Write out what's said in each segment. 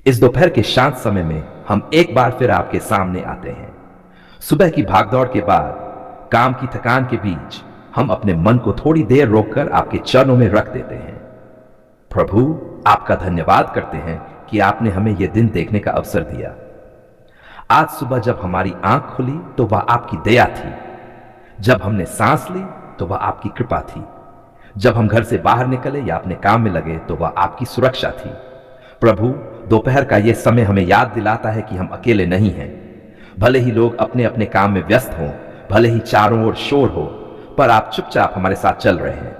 इस दोपहर के शांत समय में हम एक बार फिर आपके सामने आते हैं। सुबह की भागदौड़ के बाद, काम की थकान के बीच, हम अपने मन को थोड़ी देर रोककर आपके चरणों में रख देते हैं। प्रभु, आपका धन्यवाद करते हैं कि आपने हमें यह दिन देखने का अवसर दिया। आज सुबह जब हमारी आंख खुली तो वह आपकी दया थी। जब हमने सांस ली तो वह आपकी कृपा थी। जब हम घर से बाहर निकले या अपने काम में लगे तो वह आपकी सुरक्षा थी। प्रभु, दोपहर का यह समय हमें याद दिलाता है कि हम अकेले नहीं हैं। भले ही लोग अपने अपने काम में व्यस्त हों, भले ही चारों ओर शोर हो, पर आप चुपचाप हमारे साथ चल रहे हैं।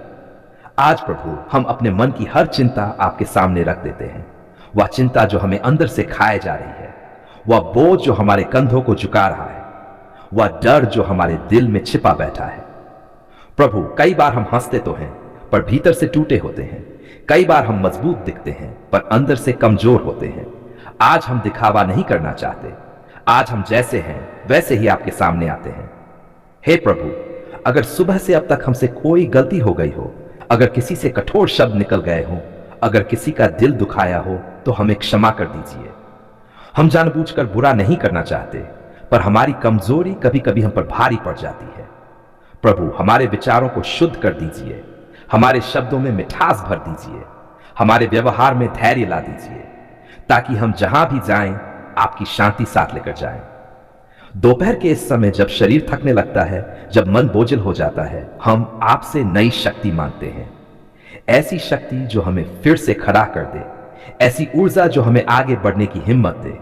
आज प्रभु, हम अपने मन की हर चिंता आपके सामने रख देते हैं। वह चिंता जो हमें अंदर से खाए जा रही है, वह बोझ जो हमारे कंधों को झुका रहा है, वह डर जो हमारे दिल में छिपा बैठा है। प्रभु, कई बार हम हंसते तो हैं पर भीतर से टूटे होते हैं। कई बार हम मजबूत दिखते हैं पर अंदर से कमजोर होते हैं। आज हम दिखावा नहीं करना चाहते। आज हम जैसे हैं वैसे ही आपके सामने आते हैं। हे प्रभु, अगर सुबह से अब तक हमसे कोई गलती हो गई हो, अगर किसी से कठोर शब्द निकल गए हो, अगर किसी का दिल दुखाया हो, तो हमें क्षमा कर दीजिए। हम जानबूझकर बुरा नहीं करना चाहते, पर हमारी कमजोरी कभी कभी हम पर भारी पड़ जाती है। प्रभु, हमारे विचारों को शुद्ध कर दीजिए, हमारे शब्दों में मिठास भर दीजिए, हमारे व्यवहार में धैर्य ला दीजिए, ताकि हम जहां भी जाएं आपकी शांति साथ लेकर जाएं। दोपहर के इस समय जब शरीर थकने लगता है, जब मन बोझिल हो जाता है, हम आपसे नई शक्ति मांगते हैं। ऐसी शक्ति जो हमें फिर से खड़ा कर दे, ऐसी ऊर्जा जो हमें आगे बढ़ने की हिम्मत दे।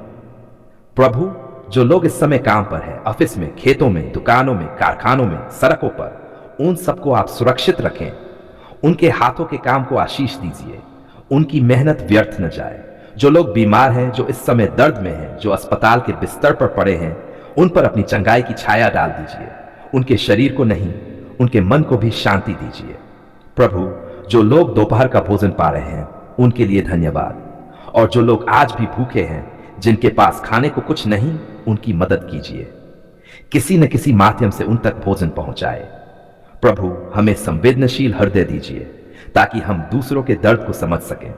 प्रभु, जो लोग इस समय काम पर हैं, ऑफिस में, खेतों में, दुकानों में, कारखानों में, सड़कों पर, उन सबको आप सुरक्षित रखें। उनके हाथों के काम को आशीष दीजिए। उनकी मेहनत व्यर्थ न जाए। जो लोग बीमार हैं, जो इस समय दर्द में हैं, जो अस्पताल के बिस्तर पर पड़े हैं, उन पर अपनी चंगाई की छाया डाल दीजिए। उनके शरीर को नहीं, उनके मन को भी शांति दीजिए। प्रभु, जो लोग दोपहर का भोजन पा रहे हैं, उनके लिए धन्यवाद। और जो लोग आज भी भूखे हैं, जिनके पास खाने को कुछ नहीं, उनकी मदद कीजिए। किसी न किसी माध्यम से उन तक भोजन पहुंचाए। प्रभु, हमें संवेदनशील हृदय दीजिए, ताकि हम दूसरों के दर्द को समझ सकें,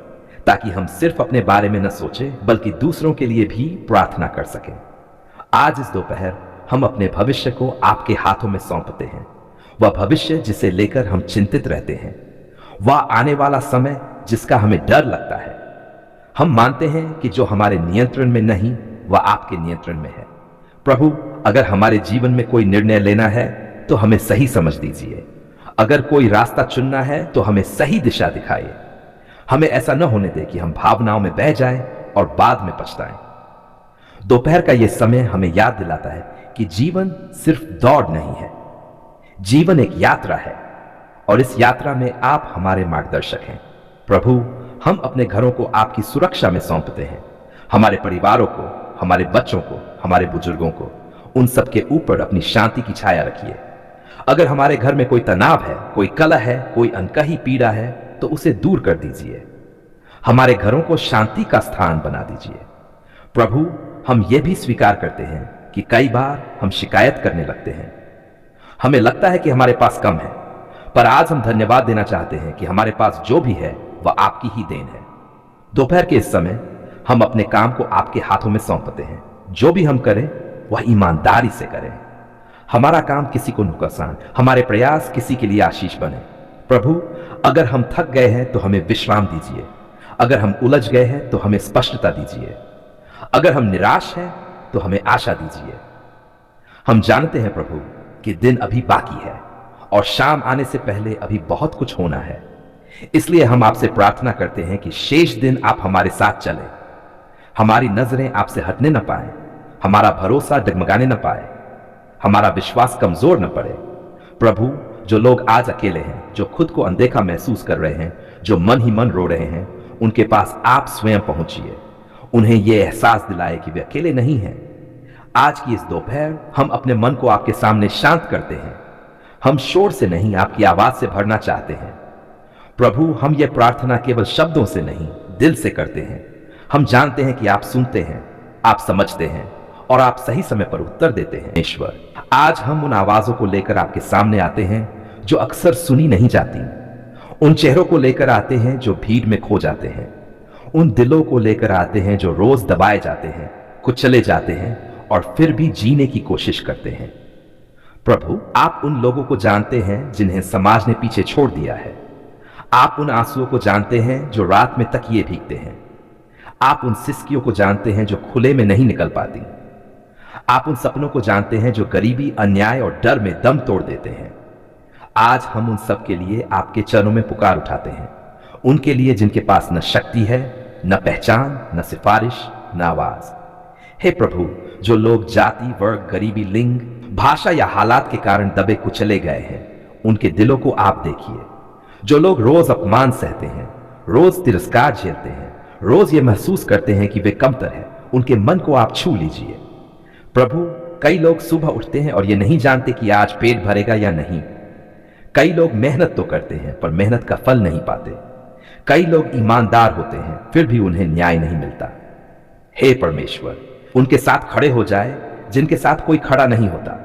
ताकि हम सिर्फ अपने बारे में न सोचें, बल्कि दूसरों के लिए भी प्रार्थना कर सकें। आज इस दोपहर हम अपने भविष्य को आपके हाथों में सौंपते हैं। वह भविष्य जिसे लेकर हम चिंतित रहते हैं, वह आने वाला समय जिसका हमें डर लगता है। हम मानते हैं कि जो हमारे नियंत्रण में नहीं, वह आपके नियंत्रण में है। प्रभु, अगर हमारे जीवन में कोई निर्णय लेना है तो हमें सही समझ दीजिए। अगर कोई रास्ता चुनना है तो हमें सही दिशा दिखाइए। हमें ऐसा न होने दे कि हम भावनाओं में बह जाएं और बाद में पछताएं। दोपहर का यह समय हमें याद दिलाता है कि जीवन सिर्फ दौड़ नहीं है, जीवन एक यात्रा है, और इस यात्रा में आप हमारे मार्गदर्शक हैं। प्रभु, हम अपने घरों को आपकी सुरक्षा में सौंपते हैं। हमारे परिवारों को, हमारे बच्चों को, हमारे बुजुर्गों को, उन सबके ऊपर अपनी शांति की छाया रखिए। अगर हमारे घर में कोई तनाव है, कोई कलह है, कोई अनकही पीड़ा है, तो उसे दूर कर दीजिए। हमारे घरों को शांति का स्थान बना दीजिए। प्रभु, हम ये भी स्वीकार करते हैं कि कई बार हम शिकायत करने लगते हैं। हमें लगता है कि हमारे पास कम है, पर आज हम धन्यवाद देना चाहते हैं कि हमारे पास जो भी है वह आपकी ही देन है। दोपहर के इस समय हम अपने काम को आपके हाथों में सौंपते हैं। जो भी हम करें वह ईमानदारी से करें। हमारा काम किसी को नुकसान, हमारे प्रयास किसी के लिए आशीष बने। प्रभु, अगर हम थक गए हैं तो हमें विश्राम दीजिए। अगर हम उलझ गए हैं तो हमें स्पष्टता दीजिए। अगर हम निराश हैं तो हमें आशा दीजिए। हम जानते हैं प्रभु कि दिन अभी बाकी है और शाम आने से पहले अभी बहुत कुछ होना है। इसलिए हम आपसे प्रार्थना करते हैं कि शेष दिन आप हमारे साथ चलें। हमारी नजरें आपसे हटने न पाए, हमारा भरोसा डगमगाने न पाए, हमारा विश्वास कमजोर न पड़े। प्रभु, जो लोग आज अकेले हैं, जो खुद को अनदेखा महसूस कर रहे हैं, जो मन ही मन रो रहे हैं, उनके पास आप स्वयं पहुंचिए। उन्हें यह एहसास दिलाए कि वे अकेले नहीं हैं। आज की इस दोपहर हम अपने मन को आपके सामने शांत करते हैं। हम शोर से नहीं, आपकी आवाज से भरना चाहते हैं। प्रभु, हम ये प्रार्थना केवल शब्दों से नहीं, दिल से करते हैं। हम जानते हैं कि आप सुनते हैं, आप समझते हैं और आप सही समय पर उत्तर देते हैं। ईश्वर, आज हम उन आवाजों को लेकर आपके सामने आते हैं जो अक्सर सुनी नहीं जाती। उन चेहरों को लेकर आते हैं जो भीड़ में खो जाते हैं। उन दिलों को लेकर आते हैं जो रोज दबाए जाते हैं, कुचले जाते हैं और फिर भी जीने की कोशिश करते हैं। प्रभु, आप उन लोगों को जानते हैं जिन्हें समाज ने पीछे छोड़ दिया है। आप उन आंसुओं को जानते हैं जो रात में तकिए भीगते हैं। आप उन सिसकियों को जानते हैं जो खुले में नहीं निकल पाती। आप उन सपनों को जानते हैं जो गरीबी, अन्याय और डर में दम तोड़ देते हैं। आज हम उन सब के लिए आपके चरणों में पुकार उठाते हैं, उनके लिए जिनके पास न शक्ति है, न पहचान, न सिफारिश, न आवाज। हे प्रभु, जो लोग जाति, वर्ग, गरीबी, लिंग, भाषा या हालात के कारण दबे कुचले गए हैं, उनके दिलों को आप देखिए। जो लोग रोज अपमान सहते हैं, रोज तिरस्कार झेलते हैं, रोज ये महसूस करते हैं कि वे कमतर हैं, उनके मन को आप छू लीजिए। प्रभु, कई लोग सुबह उठते हैं और ये नहीं जानते कि आज पेट भरेगा या नहीं। कई लोग मेहनत तो करते हैं पर मेहनत का फल नहीं पाते। कई लोग ईमानदार होते हैं फिर भी उन्हें न्याय नहीं मिलता। हे परमेश्वर, उनके साथ खड़े हो जाए जिनके साथ कोई खड़ा नहीं होता।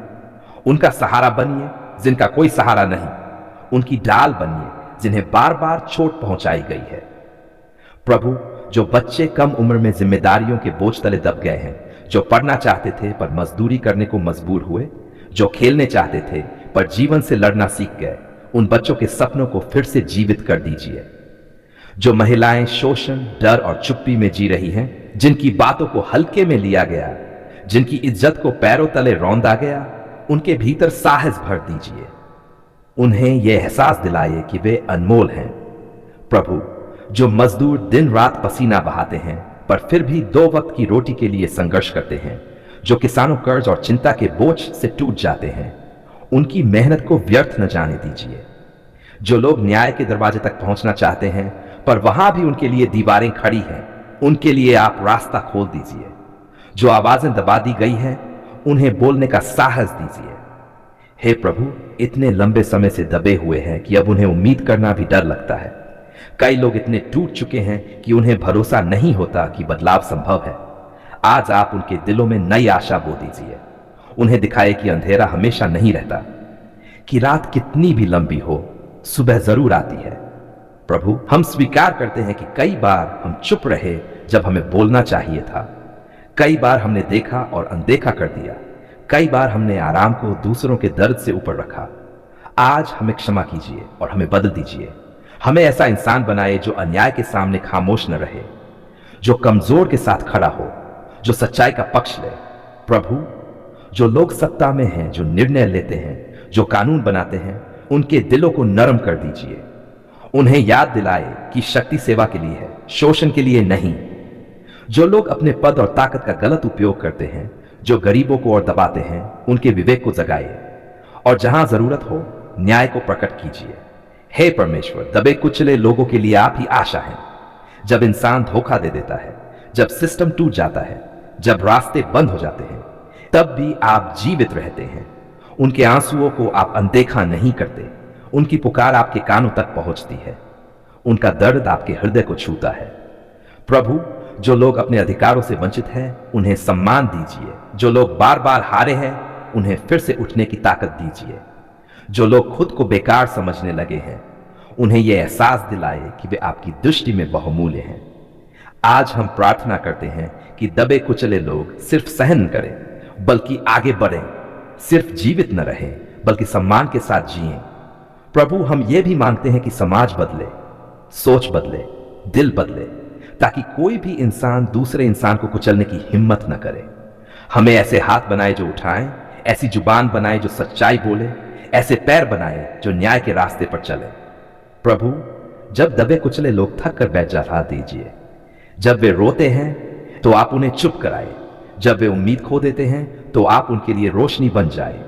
उनका सहारा बनिए जिनका कोई सहारा नहीं। उनकी डाल बनिए जिन्हें बार बार चोट पहुंचाई गई है। प्रभु, जो बच्चे कम उम्र में जिम्मेदारियों के बोझ तले दब गए हैं, जो पढ़ना चाहते थे पर मजदूरी करने को मजबूर हुए, जो खेलने चाहते थे पर जीवन से लड़ना सीख गए, उन बच्चों के सपनों को फिर से जीवित कर दीजिए। जो महिलाएं शोषण, डर और चुप्पी में जी रही हैं, जिनकी बातों को हल्के में लिया गया, जिनकी इज्जत को पैरों तले रौंदा गया, उनके भीतर साहस भर दीजिए। उन्हें यह एहसास दिलाइए कि वे अनमोल हैं। प्रभु, जो मजदूर दिन रात पसीना बहाते हैं पर फिर भी 2 वक्त की रोटी के लिए संघर्ष करते हैं, जो किसानों कर्ज और चिंता के बोझ से टूट जाते हैं, उनकी मेहनत को व्यर्थ न जाने दीजिए। जो लोग न्याय के दरवाजे तक पहुंचना चाहते हैं पर वहां भी उनके लिए दीवारें खड़ी हैं, उनके लिए आप रास्ता खोल दीजिए। जो आवाजें दबा दी गई हैं, उन्हें बोलने का साहस दीजिए। हे प्रभु, इतने लंबे समय से दबे हुए हैं कि अब उन्हें उम्मीद करना भी डर लगता है। कई लोग इतने टूट चुके हैं कि उन्हें भरोसा नहीं होता कि बदलाव संभव है। आज आप उनके दिलों में नई आशा बो दीजिए। उन्हें दिखाए कि अंधेरा हमेशा नहीं रहता, कि रात कितनी भी लंबी हो, सुबह जरूर आती है। प्रभु, हम स्वीकार करते हैं कि कई बार हम चुप रहे जब हमें बोलना चाहिए था। कई बार हमने देखा और अनदेखा कर दिया। कई बार हमने आराम को दूसरों के दर्द से ऊपर रखा। आज हमें क्षमा कीजिए और हमें बदल दीजिए। हमें ऐसा इंसान बनाए जो अन्याय के सामने खामोश न रहे, जो कमजोर के साथ खड़ा हो, जो सच्चाई का पक्ष ले। प्रभु, जो लोग सत्ता में हैं, जो निर्णय लेते हैं, जो कानून बनाते हैं, उनके दिलों को नरम कर दीजिए। उन्हें याद दिलाए कि शक्ति सेवा के लिए है, शोषण के लिए नहीं। जो लोग अपने पद और ताकत का गलत उपयोग करते हैं, जो गरीबों को और दबाते हैं, उनके विवेक को जगाइए और जहां जरूरत हो न्याय को प्रकट कीजिए। हे परमेश्वर, दबे कुचले लोगों के लिए आप ही आशा हैं। जब इंसान धोखा दे देता है, जब सिस्टम टूट जाता है, जब रास्ते बंद हो जाते हैं, तब भी आप जीवित रहते हैं। उनके आंसुओं को आप अनदेखा नहीं करते। उनकी पुकार आपके कानों तक पहुंचती है। उनका दर्द आपके हृदय को छूता है। प्रभु, जो लोग अपने अधिकारों से वंचित हैं, उन्हें सम्मान दीजिए। जो लोग बार बार हारे हैं, उन्हें फिर से उठने की ताकत दीजिए। जो लोग खुद को बेकार समझने लगे हैं, उन्हें यह एहसास दिलाए कि वे आपकी दृष्टि में बहुमूल्य हैं। आज हम प्रार्थना करते हैं कि दबे कुचले लोग सिर्फ सहन करें बल्कि आगे बढ़ें, सिर्फ जीवित न रहें बल्कि सम्मान के साथ जिएं। प्रभु, हम ये भी मांगते हैं कि समाज बदले, सोच बदले, दिल बदले, ताकि कोई भी इंसान दूसरे इंसान को कुचलने की हिम्मत न करे। हमें ऐसे हाथ बनाए जो उठाएं, ऐसी जुबान बनाए जो सच्चाई बोले, ऐसे पैर बनाए जो न्याय के रास्ते पर चले। प्रभु, जब दबे कुचले लोग थक कर बैठ जा दीजिए। जब वे रोते हैं तो आप उन्हें चुप कराए। जब वे उम्मीद खो देते हैं तो आप उनके लिए रोशनी बन जाए।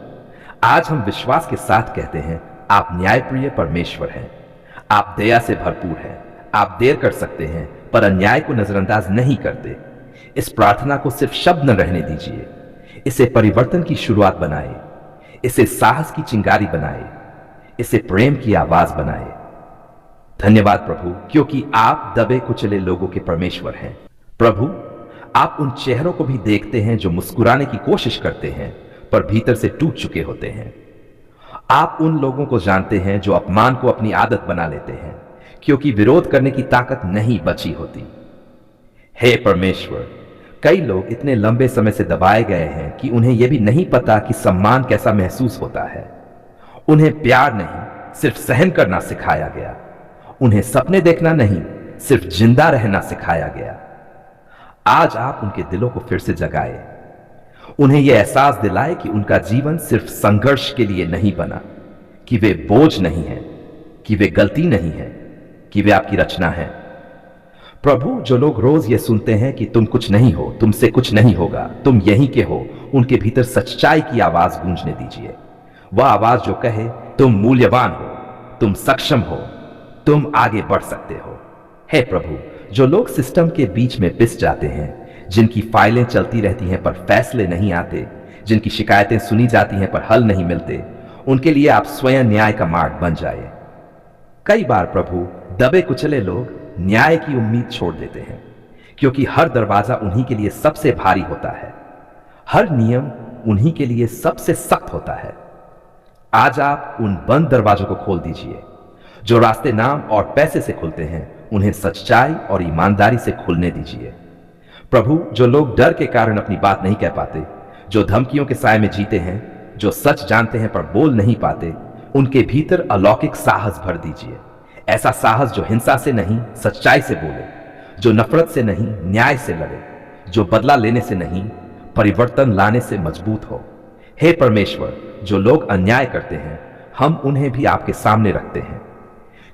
आज हम विश्वास के साथ कहते हैं, आप न्यायप्रिय परमेश्वर हैं। आप दया से भरपूर हैं। आप देर कर सकते हैं पर अन्याय को नजरअंदाज नहीं करते। इस प्रार्थना को सिर्फ शब्द न रहने दीजिए, इसे परिवर्तन की शुरुआत बनाए, इसे साहस की चिंगारी बनाए, इसे प्रेम की आवाज बनाए। धन्यवाद प्रभु, क्योंकि आप दबे कुचले लोगों के परमेश्वर हैं। प्रभु, आप उन चेहरों को भी देखते हैं जो मुस्कुराने की कोशिश करते हैं पर भीतर से टूट चुके होते हैं। आप उन लोगों को जानते हैं जो अपमान को अपनी आदत बना लेते हैं क्योंकि विरोध करने की ताकत नहीं बची होती। हे परमेश्वर, कई लोग इतने लंबे समय से दबाए गए हैं कि उन्हें यह भी नहीं पता कि सम्मान कैसा महसूस होता है। उन्हें प्यार नहीं, सिर्फ सहन करना सिखाया गया। उन्हें सपने देखना नहीं, सिर्फ जिंदा रहना सिखाया गया। आज आप उनके दिलों को फिर से जगाए, उन्हें यह एहसास दिलाए कि उनका जीवन सिर्फ संघर्ष के लिए नहीं बना, कि वे बोझ नहीं है, कि वे गलती नहीं है, कि वे आपकी रचना है। प्रभु, जो लोग रोज ये सुनते हैं कि तुम कुछ नहीं हो, तुमसे कुछ नहीं होगा, तुम यहीं के हो, उनके भीतर सच्चाई की आवाज गूंजने दीजिए। वह आवाज जो कहे तुम मूल्यवान हो, तुम सक्षम हो, तुम आगे बढ़ सकते हो। हे प्रभु, जो लोग सिस्टम के बीच में पिस जाते हैं, जिनकी फाइलें चलती रहती हैं पर फैसले नहीं आते, जिनकी शिकायतें सुनी जाती हैं पर हल नहीं मिलते, उनके लिए आप स्वयं न्याय का मार्ग बन जाए। कई बार प्रभु, दबे कुचले लोग न्याय की उम्मीद छोड़ देते हैं, क्योंकि हर दरवाजा उन्हीं के लिए सबसे भारी होता है, हर नियम उन्हीं के लिए सबसे सख्त होता है। आज आप उन बंद दरवाजों को खोल दीजिए। जो रास्ते नाम और पैसे से खुलते हैं, उन्हें सच्चाई और ईमानदारी से खुलने दीजिए। प्रभु, जो लोग डर के कारण अपनी बात नहीं कह पाते, जो धमकियों के साए में जीते हैं, जो सच जानते हैं पर बोल नहीं पाते, उनके भीतर अलौकिक साहस भर दीजिए। ऐसा साहस जो हिंसा से नहीं, सच्चाई से बोले, जो नफरत से नहीं, न्याय से लड़े, जो बदला लेने से नहीं, परिवर्तन लाने से मजबूत हो। हे परमेश्वर, जो लोग अन्याय करते हैं, हम उन्हें भी आपके सामने रखते हैं,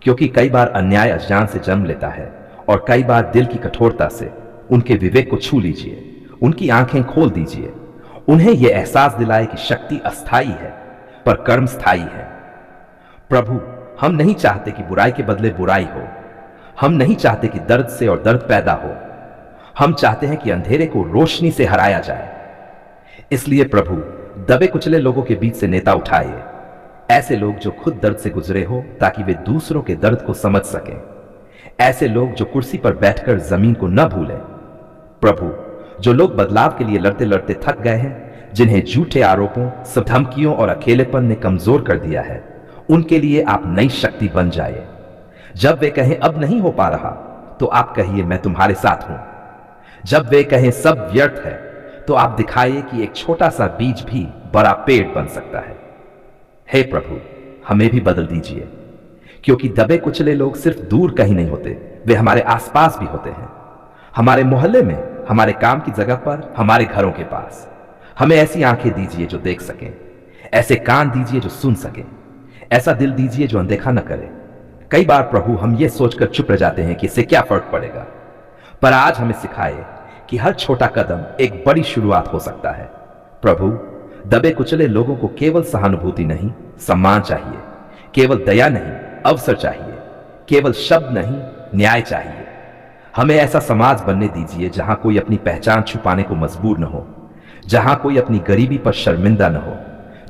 क्योंकि कई बार अन्याय अज्ञान से जन्म लेता है और कई बार दिल की कठोरता से। उनके विवेक को छू लीजिए, उनकी आंखें खोल दीजिए, उन्हें यह एहसास दिलाए कि शक्ति अस्थाई है पर कर्म स्थायी है। प्रभु, हम नहीं चाहते कि बुराई के बदले बुराई हो, हम नहीं चाहते कि दर्द से और दर्द पैदा हो, हम चाहते हैं कि अंधेरे को रोशनी से हराया जाए। इसलिए प्रभु, दबे कुचले लोगों के बीच से नेता उठाइए, ऐसे लोग जो खुद दर्द से गुजरे हो ताकि वे दूसरों के दर्द को समझ सकें, ऐसे लोग जो कुर्सी पर बैठकर जमीन को न भूलें। प्रभु, जो लोग बदलाव के लिए लड़ते लड़ते थक गए हैं, जिन्हें झूठे आरोपों, सब धमकियों और अकेलेपन ने कमजोर कर दिया है, उनके लिए आप नई शक्ति बन जाइए। जब वे कहें अब नहीं हो पा रहा, तो आप कहिए मैं तुम्हारे साथ हूं। जब वे कहें सब व्यर्थ है, तो आप दिखाइए कि एक छोटा सा बीज भी बड़ा पेड़ बन सकता है। हे प्रभु, हमें भी बदल दीजिए, क्योंकि दबे कुचले लोग सिर्फ दूर कहीं नहीं होते, वे हमारे आसपास भी होते हैं, हमारे मोहल्ले में, हमारे काम की जगह पर, हमारे घरों के पास। हमें ऐसी आंखें दीजिए जो देख सकें, ऐसे कान दीजिए जो सुन सकें, ऐसा दिल दीजिए जो अनदेखा न करे। कई बार प्रभु, हम ये सोचकर चुप रह जाते हैं कि इससे क्या फर्क पड़ेगा, पर आज हमें सिखाए कि हर छोटा कदम एक बड़ी शुरुआत हो सकता है। प्रभु, दबे कुचले लोगों को केवल सहानुभूति नहीं, सम्मान चाहिए, केवल दया नहीं, अवसर चाहिए, केवल शब्द नहीं, न्याय चाहिए। हमें ऐसा समाज बनने दीजिए जहां कोई अपनी पहचान छुपाने को मजबूर न हो, जहां कोई अपनी गरीबी पर शर्मिंदा न हो,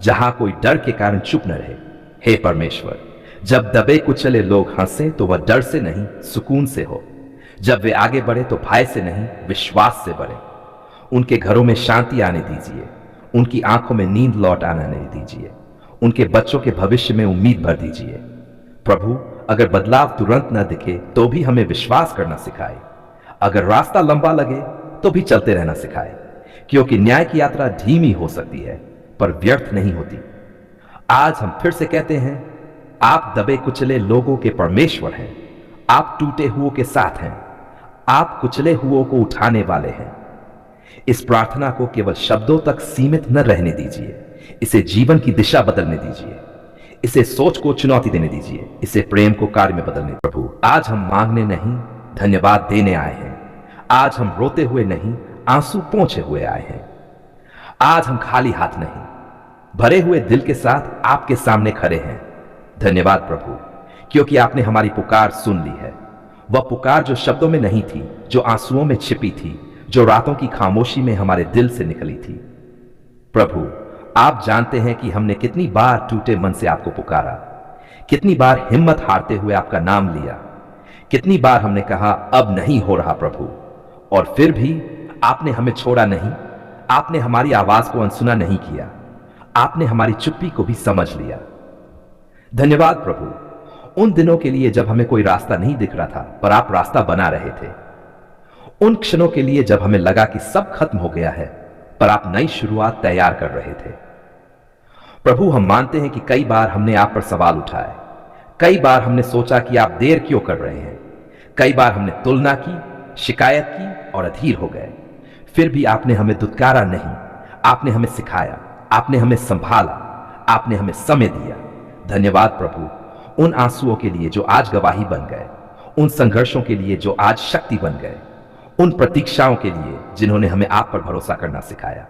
जहां कोई डर के कारण चुप न रहे। हे परमेश्वर, जब दबे कुचले लोग हंसे तो वह डर से नहीं, सुकून से हो। जब वे आगे बढ़े तो भय से नहीं, विश्वास से बढ़े। उनके घरों में शांति आने दीजिए, उनकी आंखों में नींद लौट आने दीजिए, उनके बच्चों के भविष्य में उम्मीद भर दीजिए। प्रभु, अगर बदलाव तुरंत न दिखे तो भी हमें विश्वास करना सिखाए, अगर रास्ता लंबा लगे तो भी चलते रहना सिखाए, क्योंकि न्याय की यात्रा धीमी हो सकती है पर व्यर्थ नहीं होती। आज हम फिर से कहते हैं, आप दबे कुचले लोगों के परमेश्वर हैं, आप टूटे हुओं के साथ हैं, आप कुचले हुओं को उठाने वाले हैं। इस प्रार्थना को केवल शब्दों तक सीमित न रहने दीजिए, इसे जीवन की दिशा बदलने दीजिए, इसे सोच को चुनौती देने दीजिए, इसे प्रेम को कार्य में बदलने। प्रभु, आज हम मांगने नहीं, धन्यवाद देने आए हैं। आज हम रोते हुए नहीं, आंसू पोंछे हुए आए हैं। आज हम खाली हाथ नहीं, भरे हुए दिल के साथ आपके सामने खड़े हैं। धन्यवाद प्रभु, क्योंकि आपने हमारी पुकार सुन ली है, वह पुकार जो शब्दों में नहीं थी, जो आंसुओं में छिपी थी, जो रातों की खामोशी में हमारे दिल से निकली थी। प्रभु, आप जानते हैं कि हमने कितनी बार टूटे मन से आपको पुकारा, कितनी बार हिम्मत हारते हुए आपका नाम लिया, कितनी बार हमने कहा अब नहीं हो रहा प्रभु, और फिर भी आपने हमें छोड़ा नहीं, आपने हमारी आवाज को अनसुना नहीं किया, आपने हमारी चुप्पी को भी समझ लिया। धन्यवाद प्रभु, उन दिनों के लिए जब हमें कोई रास्ता नहीं दिख रहा था पर आप रास्ता बना रहे थे, उन क्षणों के लिए जब हमें लगा कि सब खत्म हो गया है, पर आप नई शुरुआत तैयार कर रहे थे। प्रभु, हम मानते हैं कि कई बार हमने आप पर सवाल उठाए, कई बार हमने सोचा कि आप देर क्यों कर रहे हैं, कई बार हमने तुलना की, शिकायत की और अधीर हो गए। फिर भी आपने हमें दुत्कारा नहीं, आपने हमें सिखाया, आपने हमें संभाला, आपने हमें समय दिया। धन्यवाद प्रभु, उन आंसुओं के लिए जो आज गवाही बन गए, उन संघर्षों के लिए जो आज शक्ति बन गए, उन प्रतीक्षाओं के लिए जिन्होंने हमें आप पर भरोसा करना सिखाया।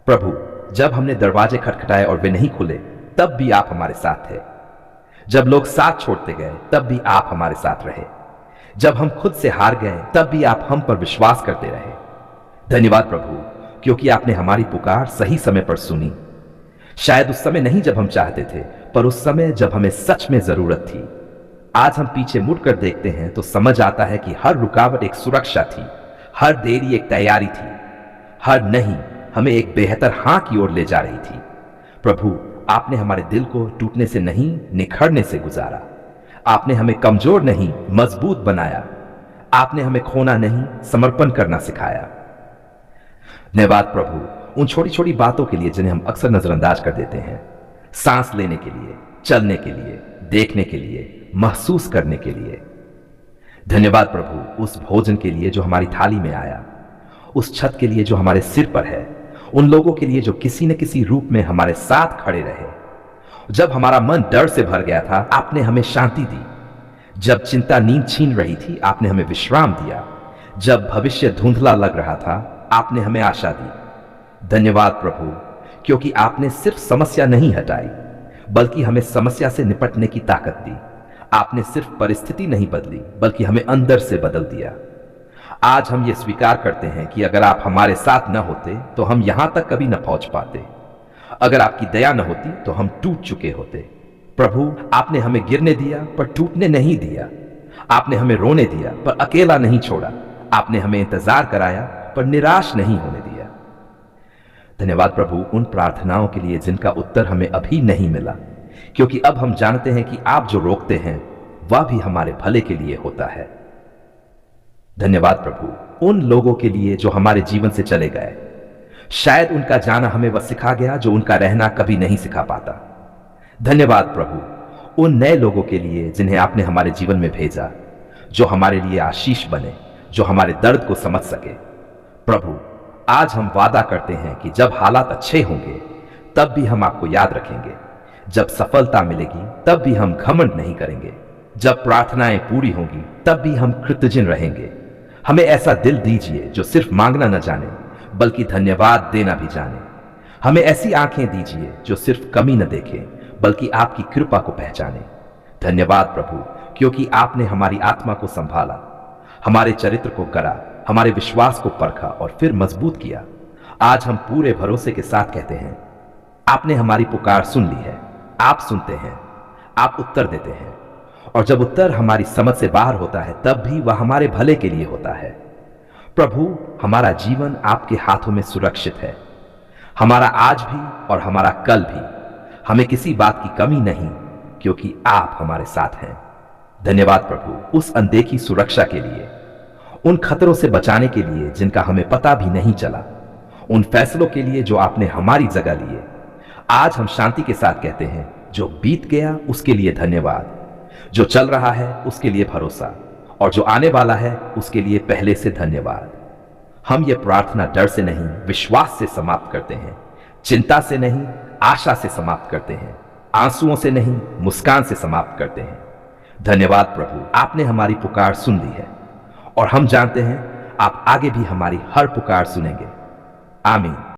प्रभु, जब हमने दरवाजे खटखटाए और वे नहीं खुले, तब भी आप हमारे साथ थे। जब लोग साथ छोड़ते गए, तब भी आप हमारे साथ रहे। जब हम खुद से हार गए, तब भी आप हम पर विश्वास करते रहे। धन्यवाद प्रभु, क्योंकि आपने हमारी पुकार सही समय पर सुनी। शायद उस समय नहीं जब हम चाहते थे, पर उस समय जब हमें सच में जरूरत थी। आज हम पीछे मुड़कर देखते हैं तो समझ आता है कि हर रुकावट एक सुरक्षा थी, हर देरी एक तैयारी थी, हर नहीं हमें एक बेहतर हां की ओर ले जा रही थी। प्रभु, आपने हमारे दिल को टूटने से नहीं, निखरने से गुजारा। आपने हमें कमजोर नहीं, मजबूत बनाया। आपने हमें खोना नहीं, समर्पण करना सिखाया। धन्यवाद प्रभु, उन छोटी छोटी बातों के लिए जिन्हें हम अक्सर नजरअंदाज कर देते हैं। सांस लेने के लिए, चलने के लिए, देखने के लिए, महसूस करने के लिए। धन्यवाद प्रभु, उस भोजन के लिए जो हमारी थाली में आया, उस छत के लिए जो हमारे सिर पर है, उन लोगों के लिए जो किसी न किसी रूप में हमारे साथ खड़े रहे। जब हमारा मन डर से भर गया था, आपने हमें शांति दी। जब चिंता नींद छीन रही थी, आपने हमें विश्राम दिया। जब भविष्य धुंधला लग रहा था, आपने हमें आशा दी। धन्यवाद प्रभु, क्योंकि आपने सिर्फ समस्या नहीं हटाई, बल्कि हमें समस्या से निपटने की ताकत दी। आपने सिर्फ परिस्थिति नहीं बदली, बल्कि हमें अंदर से बदल दिया। आज हम ये स्वीकार करते हैं कि अगर आप हमारे साथ न होते तो हम यहां तक कभी न पहुंच पाते। अगर आपकी दया न होती तो हम टूट चुके होते। प्रभु, आपने हमें गिरने दिया पर टूटने नहीं दिया। आपने हमें रोने दिया पर अकेला नहीं छोड़ा। आपने हमें इंतजार कराया पर निराश नहीं होने दिया। धन्यवाद प्रभु, उन प्रार्थनाओं के लिए जिनका उत्तर हमें अभी नहीं मिला, क्योंकि अब हम जानते हैं कि आप जो रोकते हैं वह भी हमारे भले के लिए होता है। धन्यवाद प्रभु, उन लोगों के लिए जो हमारे जीवन से चले गए। शायद उनका जाना हमें वह सिखा गया जो उनका रहना कभी नहीं सिखा पाता। धन्यवाद प्रभु, उन नए लोगों के लिए जिन्हें आपने हमारे जीवन में भेजा, जो हमारे लिए आशीष बने, जो हमारे दर्द को समझ सके। प्रभु, आज हम वादा करते हैं कि जब हालात अच्छे होंगे तब भी हम आपको याद रखेंगे। जब सफलता मिलेगी तब भी हम घमंड नहीं करेंगे। जब प्रार्थनाएं पूरी होंगी तब भी हम कृतज्ञ रहेंगे। हमें ऐसा दिल दीजिए जो सिर्फ मांगना न जाने, बल्कि धन्यवाद देना भी जाने। हमें ऐसी आंखें दीजिए जो सिर्फ कमी न देखें, बल्कि आपकी कृपा को पहचाने। धन्यवाद प्रभु, क्योंकि आपने हमारी आत्मा को संभाला, हमारे चरित्र को करा, हमारे विश्वास को परखा और फिर मजबूत किया। आज हम पूरे भरोसे के साथ कहते हैं, आपने हमारी पुकार सुन ली है। आप सुनते हैं, आप उत्तर देते हैं, और जब उत्तर हमारी समझ से बाहर होता है तब भी वह हमारे भले के लिए होता है। प्रभु, हमारा जीवन आपके हाथों में सुरक्षित है, हमारा आज भी और हमारा कल भी। हमें किसी बात की कमी नहीं, क्योंकि आप हमारे साथ हैं। धन्यवाद प्रभु, उस अनदेखी सुरक्षा के लिए, उन खतरों से बचाने के लिए जिनका हमें पता भी नहीं चला, उन फैसलों के लिए जो आपने हमारी जगह लिए। आज हम शांति के साथ कहते हैं, जो बीत गया उसके लिए धन्यवाद, जो चल रहा है उसके लिए भरोसा, और जो आने वाला है उसके लिए पहले से धन्यवाद। हम ये प्रार्थना डर से नहीं, विश्वास से समाप्त करते हैं। चिंता से नहीं, आशा से समाप्त करते हैं। आंसुओं से नहीं, मुस्कान से समाप्त करते हैं। धन्यवाद प्रभु, आपने हमारी पुकार सुन ली है, और हम जानते हैं आप आगे भी हमारी हर पुकार सुनेंगे। आमीन।